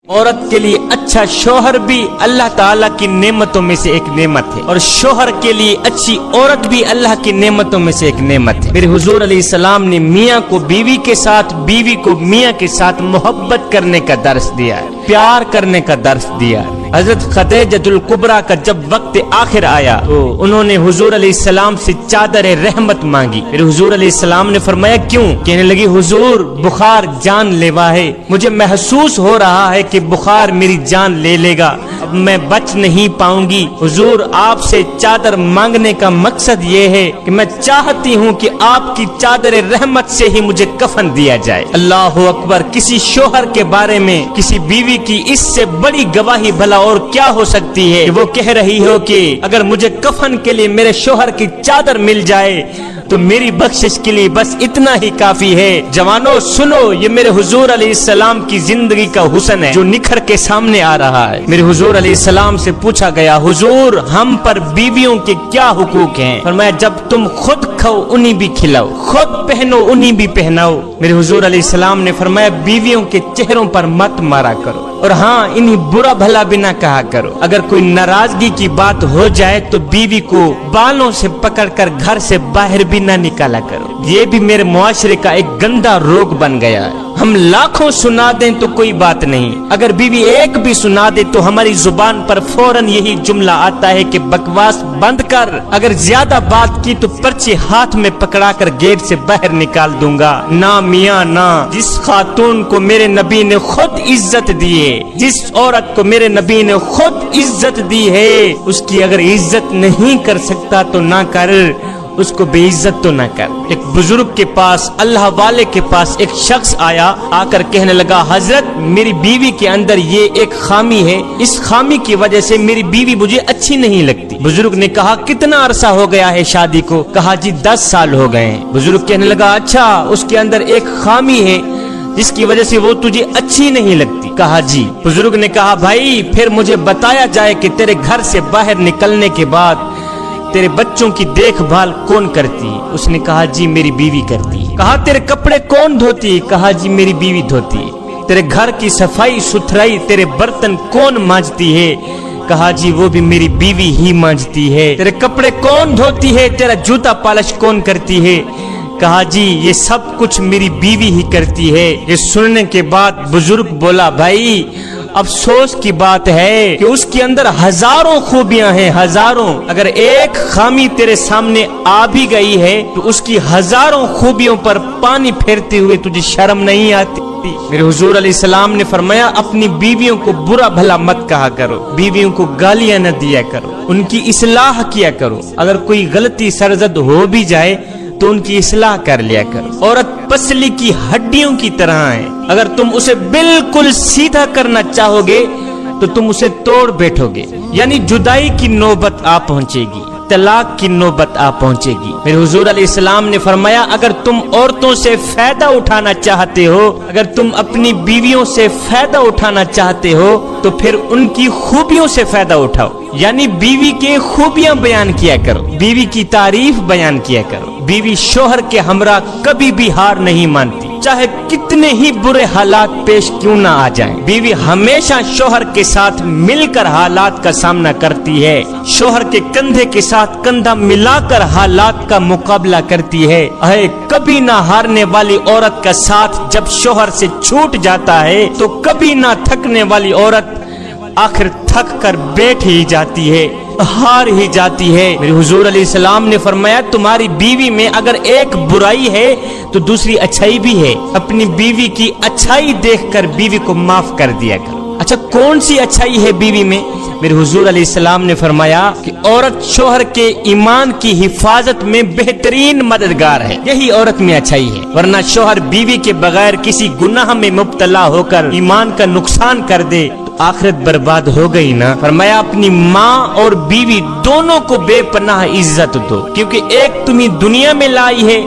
عورت کے لیے اچھا شوہر بھی اللہ تعالیٰ کی نعمتوں میں سے ایک نعمت ہے، اور شوہر کے لیے اچھی عورت بھی اللہ کی نعمتوں میں سے ایک نعمت ہے۔ میرے حضور علیہ السلام نے میاں کو بیوی کے ساتھ، بیوی کو میاں کے ساتھ محبت کرنے کا درس دیا ہے، پیار کرنے کا درس دیا ہے۔ حضرت خدیجہ الکبریٰ کا جب وقت آخر آیا تو انہوں نے حضور علیہ السلام سے چادر رحمت مانگی۔ پھر حضور علیہ السلام نے فرمایا کیوں؟ کہنے لگی حضور بخار جان لیوا ہے، مجھے محسوس ہو رہا ہے کہ بخار میری جان لے لے گا، اب میں بچ نہیں پاؤں گی۔ حضور آپ سے چادر مانگنے کا مقصد یہ ہے کہ میں چاہتی ہوں کہ آپ کی چادر رحمت سے ہی مجھے کفن دیا جائے۔ اللہ اکبر! کسی شوہر کے بارے میں کسی بیوی کی اس سے بڑی گواہی بھلا اور کیا ہو سکتی ہے کہ وہ کہہ رہی ہو کہ اگر مجھے کفن کے لیے میرے شوہر کی چادر مل جائے تو میری بخشش کے لیے بس اتنا ہی کافی ہے۔ جوانوں سنو، یہ میرے حضور علیہ السلام کی زندگی کا حسن ہے جو نکھر کے سامنے آ رہا ہے۔ میرے حضور علیہ السلام سے پوچھا گیا حضور ہم پر بیویوں کے کیا حقوق ہیں؟ فرمایا جب تم خود کھاؤ انہی بھی کھلاؤ، خود پہنو انہی بھی پہناؤ۔ میرے حضور علیہ السلام نے فرمایا بیویوں کے چہروں پر مت مارا کرو، اور ہاں انہیں برا بھلا بھی نہ کہا کرو۔ اگر کوئی ناراضگی کی بات ہو جائے تو بیوی کو بالوں سے پکڑ کر گھر سے باہر بھی نہ نکالا کرو۔ یہ بھی میرے معاشرے کا ایک گندا روگ بن گیا ہے۔ ہم لاکھوں سنا دیں تو کوئی بات نہیں، اگر بیوی ایک بھی سنا دے تو ہماری زبان پر فوراً یہی جملہ آتا ہے کہ بکواس بند کر، اگر زیادہ بات کی تو پرچے ہاتھ میں پکڑا کر گیٹ سے باہر نکال دوں گا۔ نہ میاں نہ، جس خاتون کو میرے نبی نے خود عزت دی ہے، جس عورت کو میرے نبی نے خود عزت دی ہے، اس کی اگر عزت نہیں کر سکتا تو نہ کر، اس کو بے عزت تو نہ کر۔ ایک بزرگ کے پاس، اللہ والے کے پاس ایک شخص آیا، آ کر کہنے لگا حضرت میری بیوی کے اندر یہ ایک خامی ہے، اس خامی کی وجہ سے میری بیوی مجھے اچھی نہیں لگتی۔ بزرگ نے کہا کتنا عرصہ ہو گیا ہے شادی کو؟ کہا جی 10 سال ہو گئے ہیں۔ بزرگ کہنے لگا اچھا اس کے اندر ایک خامی ہے جس کی وجہ سے وہ تجھے اچھی نہیں لگتی؟ کہا جی۔ بزرگ نے کہا بھائی پھر مجھے بتایا جائے کہ تیرے گھر سے باہر نکلنے کے بعد تیرے بچوں کی دیکھ بھال کون کرتی ہے؟ اس نے کہا جی میری بیوی کرتی ہے۔ کہا تیرے کپڑے کون دھوتی ہے؟ کہا جی میری بیوی دھوتی ہے۔ تیرے گھر کی صفائی ستھرائی، تیرے برتن کون مانجتی ہے؟ کہا جی وہ بھی میری بیوی ہی مانجتی ہے۔ تیرے کپڑے کون دھوتی ہے؟ تیرا جوتا پالش کون کرتی ہے؟ کہا جی یہ سب کچھ میری بیوی ہی کرتی ہے۔ یہ سننے کے بعد بزرگ بولا بھائی افسوس کی بات ہے کہ اس کے اندر ہزاروں خوبیاں ہیں، ہزاروں، اگر ایک خامی تیرے سامنے آ بھی گئی ہے تو اس کی ہزاروں خوبیوں پر پانی پھیرتے ہوئے تجھے شرم نہیں آتی؟ میرے حضور علیہ السلام نے فرمایا اپنی بیویوں کو برا بھلا مت کہا کرو، بیویوں کو گالیاں نہ دیا کرو، ان کی اصلاح کیا کرو، اگر کوئی غلطی سرزد ہو بھی جائے تو ان کی اصلاح کر لیا کرو۔ عورت پسلی کی ہڈیوں کی طرح ہے، اگر تم اسے بالکل سیدھا کرنا چاہو گے تو تم اسے توڑ بیٹھو گے، یعنی جدائی کی نوبت آ پہنچے گی، طلاق کی نوبت آ پہنچے گی۔ میرے حضور علیہ السلام نے فرمایا اگر تم عورتوں سے فائدہ اٹھانا چاہتے ہو، اگر تم اپنی بیویوں سے فائدہ اٹھانا چاہتے ہو تو پھر ان کی خوبیوں سے فائدہ اٹھاؤ، یعنی بیوی کے خوبیاں بیان کیا کرو، بیوی کی تعریف بیان کیا کرو۔ بیوی شوہر کے ہمراہ کبھی بھی ہار نہیں مانتی، چاہے کتنے ہی برے حالات پیش کیوں نہ آ جائیں، بیوی ہمیشہ شوہر کے ساتھ مل کر حالات کا سامنا کرتی ہے، شوہر کے کندھے کے ساتھ کندھا ملا کر حالات کا مقابلہ کرتی ہے۔ کبھی نہ ہارنے والی عورت کا ساتھ جب شوہر سے چھوٹ جاتا ہے تو کبھی نہ تھکنے والی عورت آخر تھک کر بیٹھ ہی جاتی ہے، ہار ہی جاتی ہے۔ میرے حضور علیہ السلام نے فرمایا تمہاری بیوی میں اگر ایک برائی ہے تو دوسری اچھائی بھی ہے، اپنی بیوی کی اچھائی دیکھ کر بیوی کو معاف کر دیا کرو۔ اچھا کون سی اچھائی ہے بیوی میں؟ میرے حضور علیہ السلام نے فرمایا کہ عورت شوہر کے ایمان کی حفاظت میں بہترین مددگار ہے، یہی عورت میں اچھائی ہے، ورنہ شوہر بیوی کے بغیر کسی گناہ میں مبتلا ہو کر ایمان کا نقصان کر دے آخرت برباد ہو گئی نا۔ فرمایا اپنی ماں اور بیوی دونوں کو بے پناہ عزت دو، کیونکہ ایک تمہیں دنیا میں لائی ہے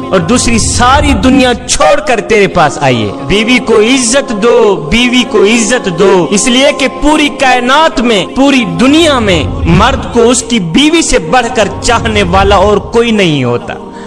اور دوسری ساری دنیا چھوڑ کر تیرے پاس آئی ہے۔ بیوی کو عزت دو، بیوی کو عزت دو، اس لیے کہ پوری کائنات میں، پوری دنیا میں مرد کو اس کی بیوی سے بڑھ کر چاہنے والا اور کوئی نہیں ہوتا۔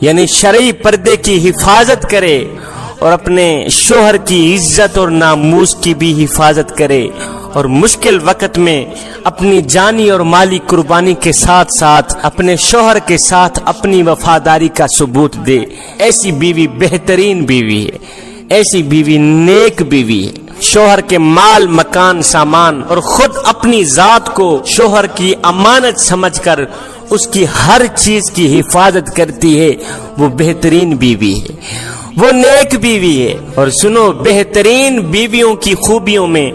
یعنی شرعی پردے کی حفاظت کرے اور اپنے شوہر کی عزت اور ناموس کی بھی حفاظت کرے اور مشکل وقت میں اپنی جانی اور مالی قربانی کے ساتھ ساتھ اپنے شوہر کے ساتھ اپنی وفاداری کا ثبوت دے، ایسی بیوی بہترین بیوی ہے، ایسی بیوی نیک بیوی ہے۔ شوہر کے مال مکان سامان اور خود اپنی ذات کو شوہر کی امانت سمجھ کر اس کی ہر چیز کی حفاظت کرتی ہے، وہ بہترین بیوی ہے، وہ نیک بیوی ہے۔ اور سنو، بہترین بیویوں کی خوبیوں میں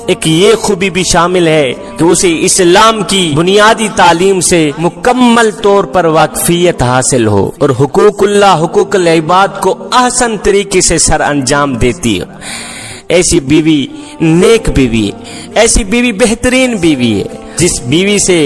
ایک یہ خوبی بھی شامل ہے کہ اسے اسلام کی بنیادی تعلیم سے مکمل طور پر واقفیت حاصل ہو اور حقوق اللہ، حقوق العباد کو احسن طریقے سے سر انجام دیتی ہے۔ ایسی بیوی نیک بیوی ہے، ایسی بیوی بہترین بیوی ہے، جس بیوی سے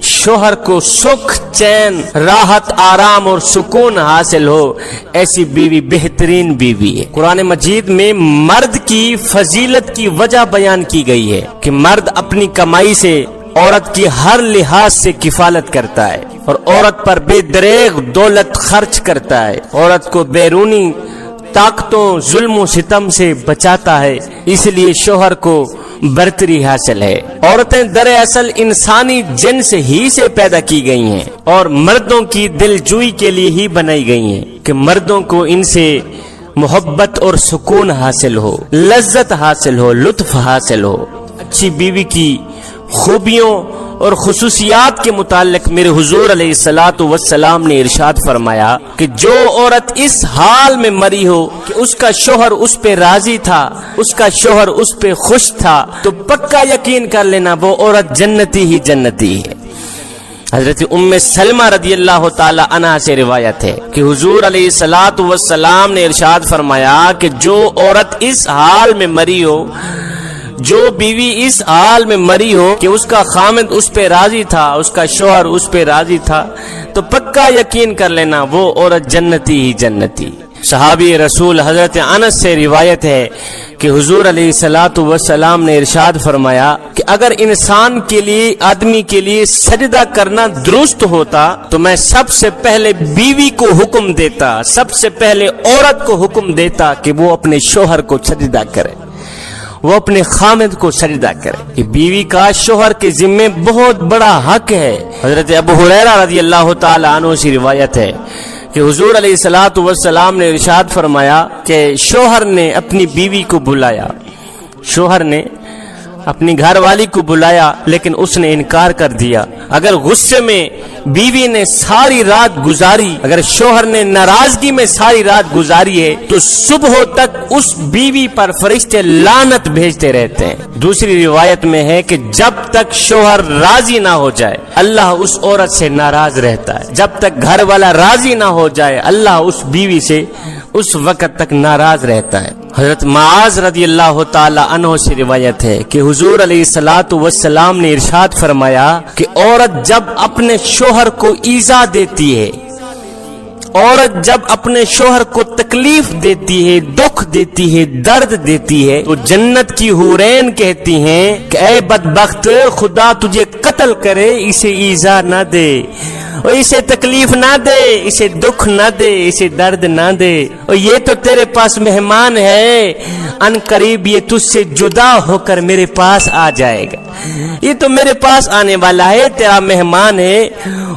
شوہر کو سکھ، چین، راحت، آرام اور سکون حاصل ہو، ایسی بیوی بہترین بیوی ہے۔ قرآن مجید میں مرد کی فضیلت کی وجہ بیان کی گئی ہے کہ مرد اپنی کمائی سے عورت کی ہر لحاظ سے کفالت کرتا ہے اور عورت پر بے دریغ دولت خرچ کرتا ہے، عورت کو بیرونی طاقتوں، ظلم و ستم سے بچاتا ہے، اس لیے شوہر کو برتری حاصل ہے۔ عورتیں دراصل انسانی جنس ہی سے پیدا کی گئی ہیں اور مردوں کی دل جوئی کے لیے ہی بنائی گئی ہیں کہ مردوں کو ان سے محبت اور سکون حاصل ہو، لذت حاصل ہو، لطف حاصل ہو۔ اچھی بیوی کی خوبیوں اور خصوصیات کے متعلق میرے حضور علیہ الصلوۃ والسلام نے ارشاد فرمایا کہ جو عورت اس حال میں مری ہو کہ اس کا شوہر اس پہ راضی تھا، اس کا شوہر اس پہ خوش تھا، تو پکا یقین کر لینا وہ عورت جنتی ہی جنتی ہے۔ حضرت ام سلمہ رضی اللہ تعالی عنہا سے روایت ہے کہ حضور علیہ الصلوۃ والسلام نے ارشاد فرمایا کہ جو عورت اس حال میں مری ہو، جو بیوی اس حال میں مری ہو کہ اس کا خامد اس پہ راضی تھا، اس کا شوہر اس پہ راضی تھا، تو پکا یقین کر لینا وہ عورت جنتی ہی جنتی۔ صحابی رسول حضرت انس سے روایت ہے کہ حضور علیہ الصلوۃ والسلام نے ارشاد فرمایا کہ اگر انسان کے لیے، آدمی کے لیے سجدہ کرنا درست ہوتا تو میں سب سے پہلے بیوی کو حکم دیتا، سب سے پہلے عورت کو حکم دیتا کہ وہ اپنے شوہر کو سجدہ کرے، وہ اپنے خامد کو سجدہ کرے۔ کہ بیوی کا شوہر کے ذمے بہت بڑا حق ہے۔ حضرت ابو ہریرہ رضی اللہ تعالی عنہ سے روایت ہے کہ حضور علیہ الصلوۃ والسلام نے ارشاد فرمایا کہ شوہر نے اپنی بیوی کو بلایا، شوہر نے اپنی گھر والی کو بلایا لیکن اس نے انکار کر دیا۔ اگر غصے میں بیوی نے ساری رات گزاری، اگر شوہر نے ناراضگی میں ساری رات گزاری ہے تو صبح تک اس بیوی پر فرشتے لعنت بھیجتے رہتے ہیں۔ دوسری روایت میں ہے کہ جب تک شوہر راضی نہ ہو جائے اللہ اس عورت سے ناراض رہتا ہے، جب تک گھر والا راضی نہ ہو جائے اللہ اس بیوی سے اس وقت تک ناراض رہتا ہے۔ حضرت معاذ رضی اللہ تعالی عنہ سے روایت ہے کہ حضور علیہ الصلوۃ والسلام نے ارشاد فرمایا کہ عورت جب اپنے شوہر کو ایذا دیتی ہے، عورت جب اپنے شوہر کو تکلیف دیتی ہے، دکھ دیتی ہے، درد دیتی ہے، تو جنت کی حورین کہتی ہیں کہ اے بدبخت، خدا تجھے قتل کرے، اسے ایذا نہ دے اور اسے تکلیف نہ دے، اسے دکھ نہ دے، اسے درد نہ دے، اور یہ تو تیرے پاس مہمان ہے، ان قریب یہ تجھ سے جدا ہو کر میرے پاس آ جائے گا، یہ تو میرے پاس آنے والا ہے، تیرا مہمان ہے،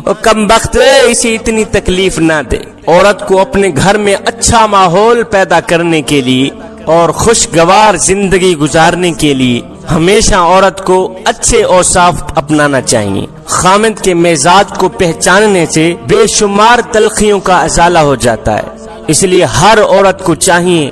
اور کم بخت اسے اتنی تکلیف نہ دے۔ عورت کو اپنے گھر میں اچھا ماحول پیدا کرنے کے لیے اور خوشگوار زندگی گزارنے کے لیے ہمیشہ عورت کو اچھے اوصاف اپنانا چاہیے۔ خامد کے مزاج کو پہچاننے سے بے شمار تلخیوں کا ازالہ ہو جاتا ہے، اس لیے ہر عورت کو چاہیے،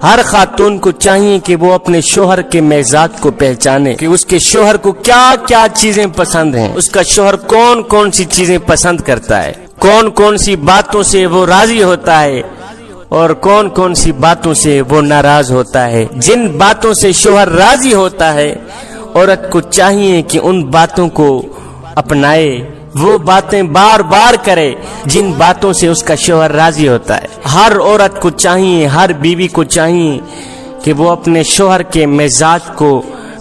ہر خاتون کو چاہیے کہ وہ اپنے شوہر کے مزاج کو پہچانے کہ اس کے شوہر کو کیا کیا چیزیں پسند ہیں، اس کا شوہر کون کون سی چیزیں پسند کرتا ہے، کون کون سی باتوں سے وہ راضی ہوتا ہے اور کون کون سی باتوں سے وہ ناراض ہوتا ہے۔ جن باتوں سے شوہر راضی ہوتا ہے عورت کو چاہیے کہ ان باتوں کو اپنائے، وہ باتیں بار بار کرے جن باتوں سے اس کا شوہر راضی ہوتا ہے۔ ہر عورت کو چاہیے، ہر بیوی کو چاہیے کہ وہ اپنے شوہر کے مزاج کو